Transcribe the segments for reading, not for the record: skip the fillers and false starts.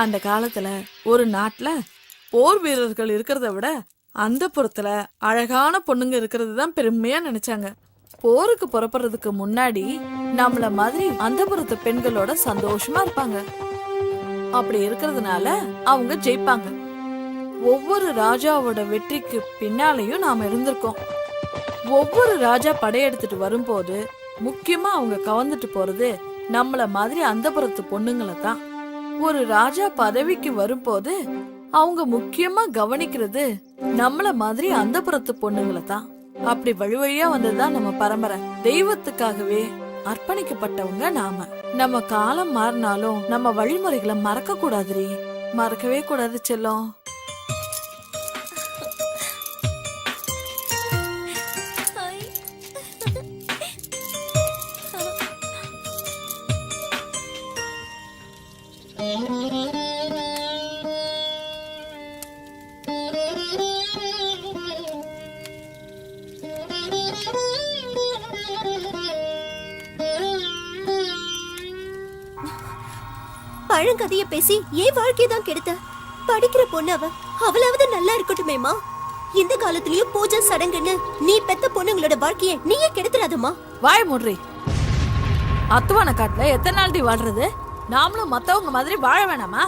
அந்த காலத்துல ஒரு நாட்டுல போர் வீரர்கள் இருக்கிறத விட அந்த புறத்துல அழகான பொண்ணுங்க இருக்கிறது தான் பெருமையா நினைச்சாங்க. போருக்கு புறப்படுறதுக்கு முன்னாடி நம்மள மாதிரி அந்த புறத்து பெண்களோட சந்தோஷமா இருப்பாங்க. அப்படி இருக்கிறதுனால அவங்க ஜெயிப்பாங்க. ஒவ்வொரு ராஜாவோட வெற்றிக்கு பின்னாலையும் நாம இருந்திருக்கோம். ஒவ்வொரு ராஜா படையெடுத்துட்டு வரும்போது முக்கியமா அவங்க கவர்ந்துட்டு போறது நம்மள மாதிரி அந்த புறத்து பொண்ணுங்களை தான். ஒரு ராஜா பதவிக்கு வரும்போது அவங்க முக்கியமா கவனிக்கிறது நம்மள மாதிரி அந்த புறத்து பொண்ணுங்களை தான். அப்படி வழி வழியா வந்ததுதான் நம்ம பரம்பரை. தெய்வத்துக்காகவே அர்ப்பணிக்கப்பட்டவங்க நாம. நம்ம காலம் மாறினாலும் நம்ம வழிமுறைகளை மறக்க கூடாதுரி. மறக்கவே கூடாது செல்லம். பழங்கதைய பேசி ஏன் வாழ்க்கையதான் கெடுத்த? படிக்கிற பொண்ணு அவளாவது நல்லா இருக்கட்டுமேமா. இந்த காலத்திலயும் பூஜை சடங்குன்னு நீ பெத்த பொண்ணுங்களோட வாழ்க்கைய நீயே கெடுத்துறாதம்மா. வாய் மூடுறி. அத்துவான காட்டுல எத்தனை நாள்டி வாழ்றது? நாமளும் மத்தவங்க மாதிரி வாழ வேணாமா?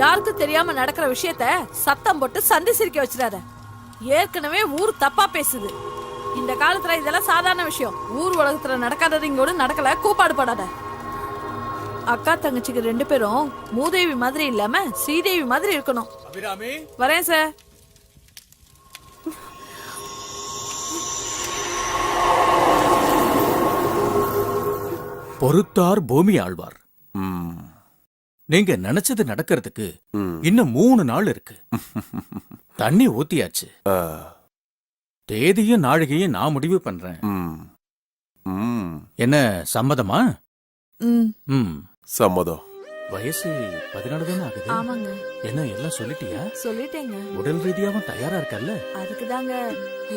யாருக்கும் தெரியாம நடக்கிற விஷயத்த சத்தம் போட்டு சந்தி சிரிக்க வச்சிடாத. ஏற்கனவே ஊர் தப்பா பேசுது. இந்த காலத்துல இதெல்லாம் சாதாரண விஷயம். ஊர் உலகத்துல நடக்காதது இங்கோடு நடக்கல. கூப்பாடு படாத. அக்கா தங்கச்சிக்கு 2 பேரும் மூதேவி மாதிரி இல்லாம ஸ்ரீதேவி மாதிரி இருக்கணும். வரேன் சார். பொறுத்தார் பூமி ஆழ்வார். நீங்க நினைச்சது நடக்கிறதுக்கு இன்னும் 3 நாள் இருக்கு. தண்ணி ஊத்தியாச்சு. தேதியும் நாழிகையும் நான் முடிவு பண்றேன். என்ன சம்மதமா? சம்மதம். வயசு 14 தானே ஆகுது. ஆமாங்க. என்ன எல்லாம் சொல்லிட்டியா? சொல்லிட்டேங்க. உடல் ரீதியாவும் தயாரா இருக்கல்ல? அதுக்குதாங்க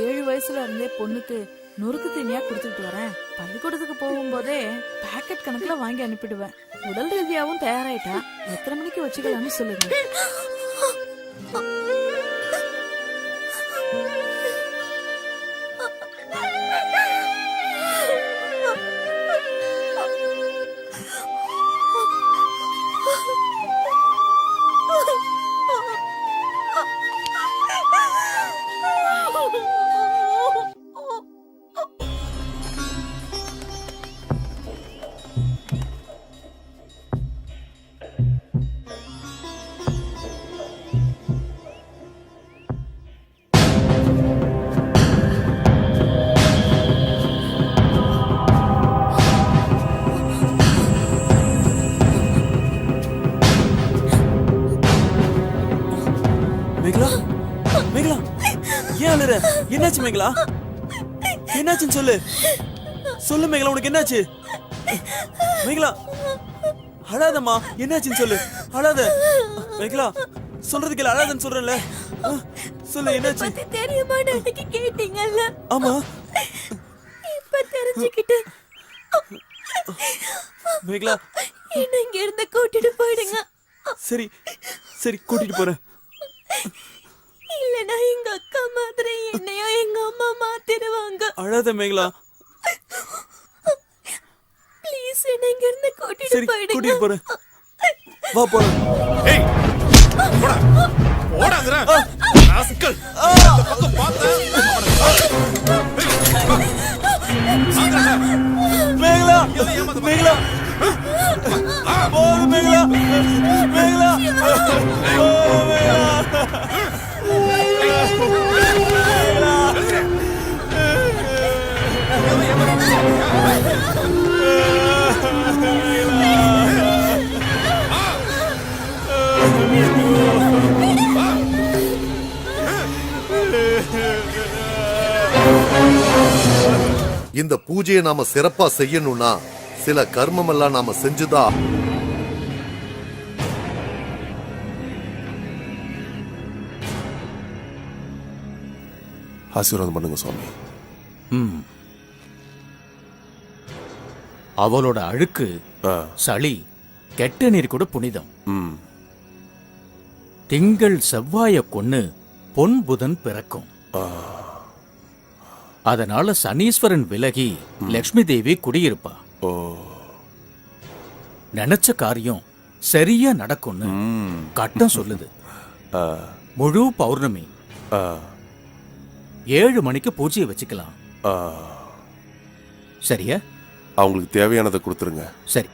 7 வயசுல இருந்தே பொண்ணுக்கு நொறுக்கு தீனியா கொடுத்துட்டு வரேன். பள்ளிக்கூடத்துக்கு போகும்போதே பாக்கெட் கணக்குல வாங்கி அனுப்பிடுவேன். உடல் ரீதியாவும் தயாராயிட்டா எத்தனை மணிக்கு வச்சுக்கலாம்னு சொல்லுங்க. என்னாச்சு மேகலா? என்னாச்சுன்னு சொல்லு. சொல்லு மேகலா, உனக்கு என்னாச்சு? மேகலா அழாதம்மா. என்னாச்சுன்னு சொல்லு. அழாத மேகலா. சொல்றதுக்கு இல்ல, அழாதன்னு சொல்றேன்ல. சொல்லு என்னாச்சு? தெரியுமா அன்னைக்கு கேட்டீங்கல்ல? ஆமா. இப்ப தெரிஞ்சுக்கிட்டு மேகலா என்ன இங்க இருந்து கூட்டிட்டு போயிடுங்க. சரி சரி கூட்டிட்டு போறேன். இல்லனா எங்க அக்கா மாதிரி என்னையும் எங்க அம்மா மாத்திடுவாங்க. அழாத மேகலா. ப்ளீஸ் என்ன இங்க இருந்து கூட்டிட்டு போயிடுங்க. கூட்டிட்டு போறேன். வா போலாம். ஏய் போடா. ஓடாங்கற. ராஸ்கல். இந்த பக்கம் பாத்த. மேகலா மேகலா. போடு மேகலா. மேகலா. இந்த பூஜையை நாம சிறப்பா செய்யணும்னா சில கர்மம் எல்லாம் நாம செஞ்சுதான். ஆசீர்வாதம் பண்ணுங்க சுவாமி. அவளோட அழுக்கு, சளி, கெட்ட நீர் கூட புனிதம். திங்கள் செவ்வாய கொன்னு பொன் புதன் பிறக்கும். அதனால சனீஸ்வரன் விலகி லக்ஷ்மி தேவி குடியிருப்பா. ஓ. நினைச்ச காரியம் சரியா நடக்கும்னு கட்டம் சொல்லுது. முழு பௌர்ணமி 7 மணிக்கு பூஜையை வச்சுக்கலாம். சரியா? அவங்களுக்கு தேவையானதை கொடுத்துருங்க. சரி.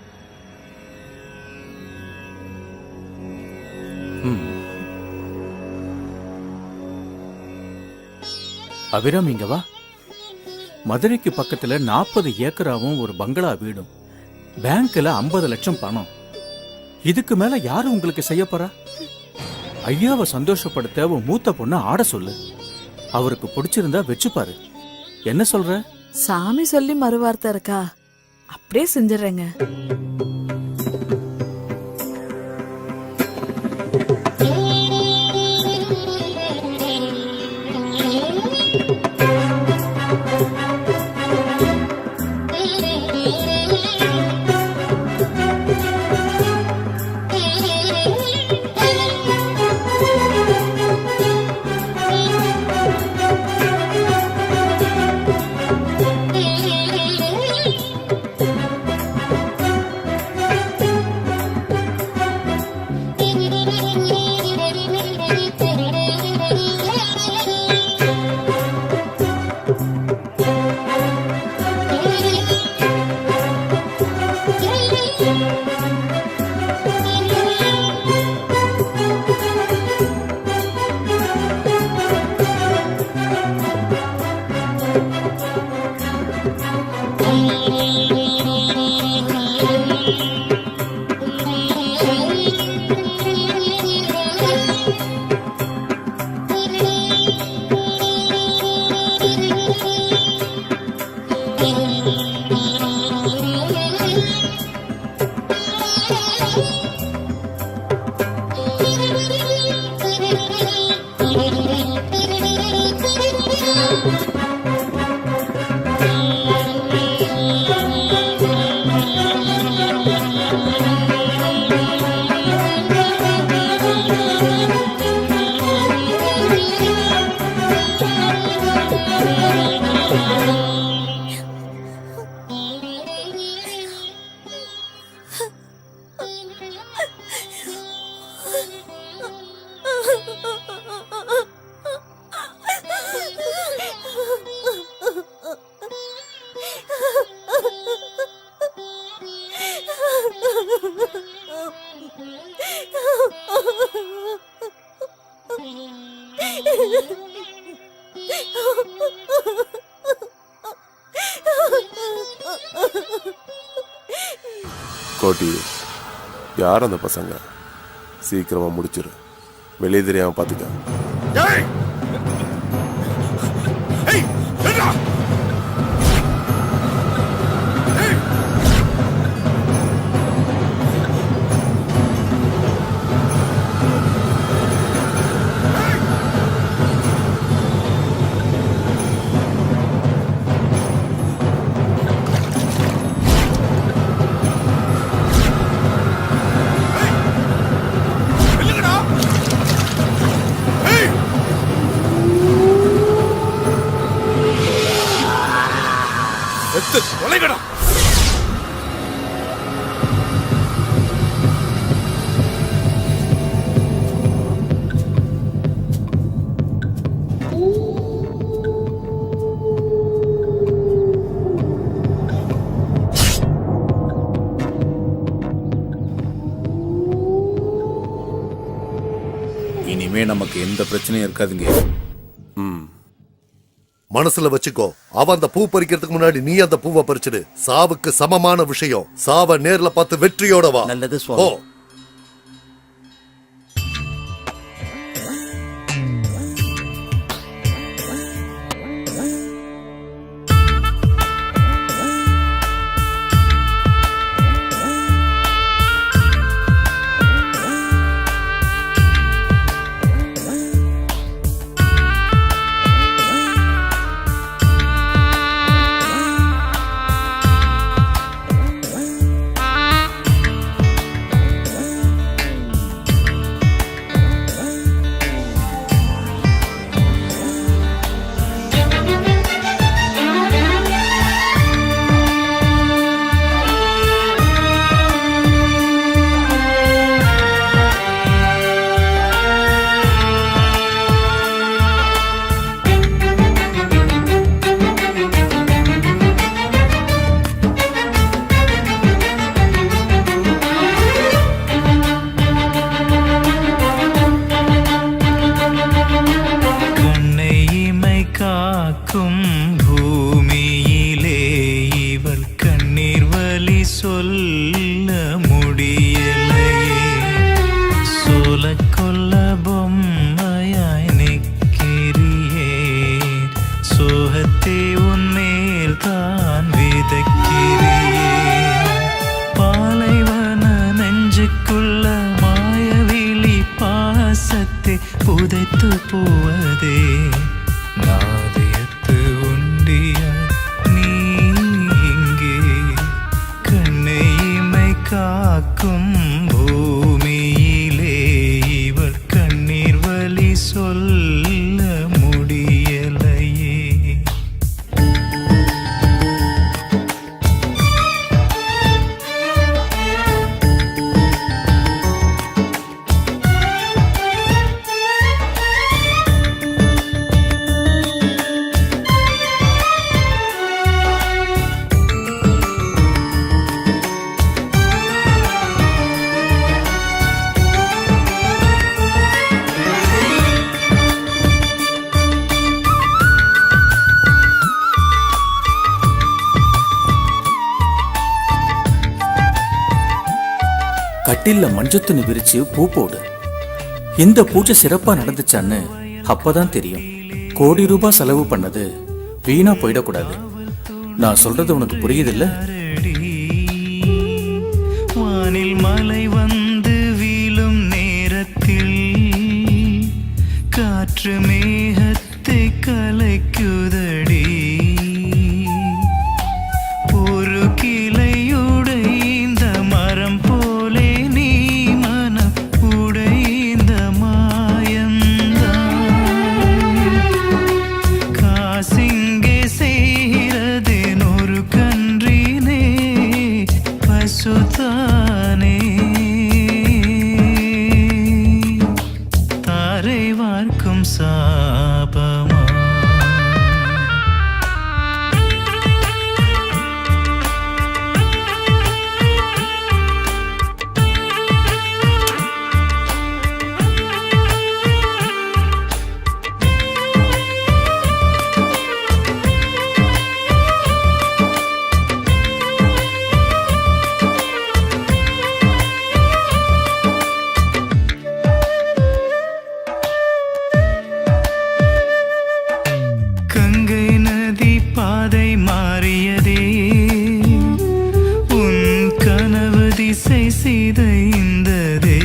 அபிராம், இங்க வா. மதுரைக்கு பக்கத்துல 40 ஏக்கராவும் ஒரு பங்களா வீடும், பேங்க்ல 50 லட்சம் பணம். இதுக்கு மேல யாரு உங்களுக்கு செய்ய போறா? ஐயாவை சந்தோஷப்படுத்த உன் மூத்த பொண்ணு ஆட சொல்லு. அவருக்கு பிடிச்சிருந்தா வச்சுப்பாரு. என்ன சொல்ற? சாமி சொல்லி மறுவார்த்தை இருக்கா? அப்படியே செஞ்சிடறேங்க. கோட்டி, யார் அந்த பசங்க? சீக்கிரமா முடிச்சிரு. வெளியே தெரியாம பாத்துக்க. இனிமே நமக்கு எந்த பிரச்சனையும் இருக்காதுங்க. மனசுல வச்சுக்கோ, அவன் அந்த பூ பறிக்கிறதுக்கு முன்னாடி நீ அந்த பூவை பறிச்சிடு. சாவுக்கு சமமான விஷயம். சாவ நேர்ல பார்த்து வெற்றியோட வா. நல்லது சுவாமி. புதைத்து போவதே நாதயத்து உண்டிய நீ இங்கே கண்ணை இமை காக்கும் பூமியிலே இவள் கண்ணீர் வலி சொல்ல முடியலையே. கட்டில்ல மஞ்சத்துன்னு விரிச்சு பூ போடு. இந்த பூஜை சிறப்பா நடந்துச்சான்னு அப்பதான் தெரியும். கோடி ரூபாய் செலவு பண்ணது வீணா போயிடக்கூடாது. நான் சொல்றது உனக்கு புரியுதில்ல? வானில் மலை வந்து வீழும் நேரத்தில் காற்று மேகத்தை கலைக்குதடி. ஒரு கிளையுடைந்த மரம் போலே நீ மனம் உடைந்த மாயந்தான். காசிங்கே செய்கிறது ஒரு கன்றினே பசுதானே. தாரை வார்க்கும் சாபமா கங்கை நதி பாதை மாறியதே உன் கனவு திசை சிதைந்ததே.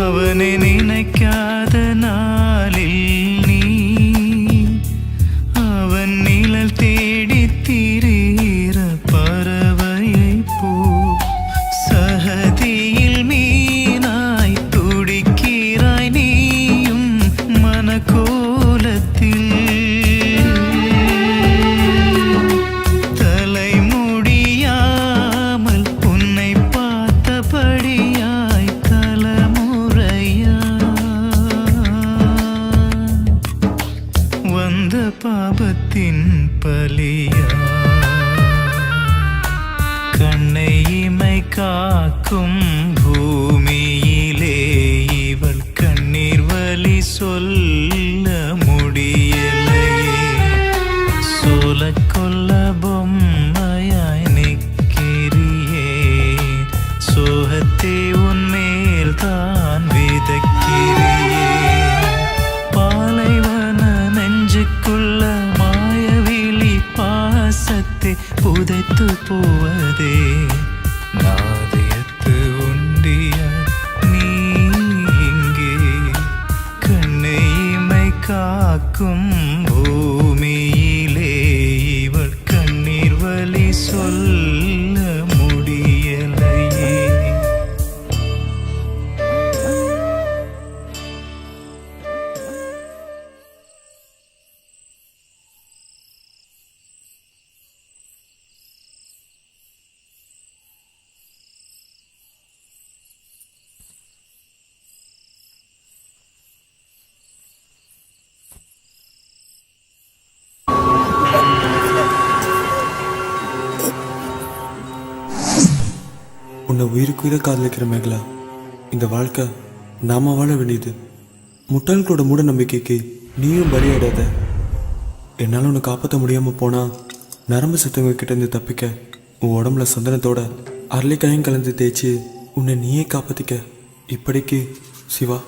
அவனை நினைக்காத நாளில் நீ அவன் நிழல் தேடி திரிகிற பறவையை போ. சகதியில் மீனாய் துடிக்கிறாய் நீயும் மனக்கோலத்தில். தலைமுடியாமல் உன்னை பார்த்தபடியாய் தலைமுறையா வந்த பாபத்தின் பலியா. கண்ணை இமை காக்கும் பூமியிலே இவள் கண்ணீர் வலி சொல்ல முடியலையே. சோல கொல்ல பொம்மையாய் நிற்கிறியே சோகத்தை உன்மேல் தான் விதைக்கிறியே. பாலைவன நெஞ்சுக்குள்ள மாயவிழி பாசத்தை புதைத்து போவதே நாதயத்து உண்டிய நீ இங்கே கண்ணை இமை காக்கும் பூமியிலே இவள் கண்ணீர் வலி சொல்ல முடியலையே. உன்னை உயிருக்குயிர காதலிக்கிற மேகலா, இந்த வாழ்க்கை நாம வாழ வேண்டியது. முட்டாள்களோட மூட நம்பிக்கைக்கு நீயும் பலியாடாத. என்னால் உன்னை காப்பாற்ற முடியாமல் போனா நரம்பு சத்தவங்க கிட்ட இருந்து தப்பிக்க உன் உடம்புல சந்தனத்தோட அரளிக்காயும் கலந்து தேய்ச்சி உன்னை நீயே காப்பாற்றிக்க. இப்படிக்கு சிவா.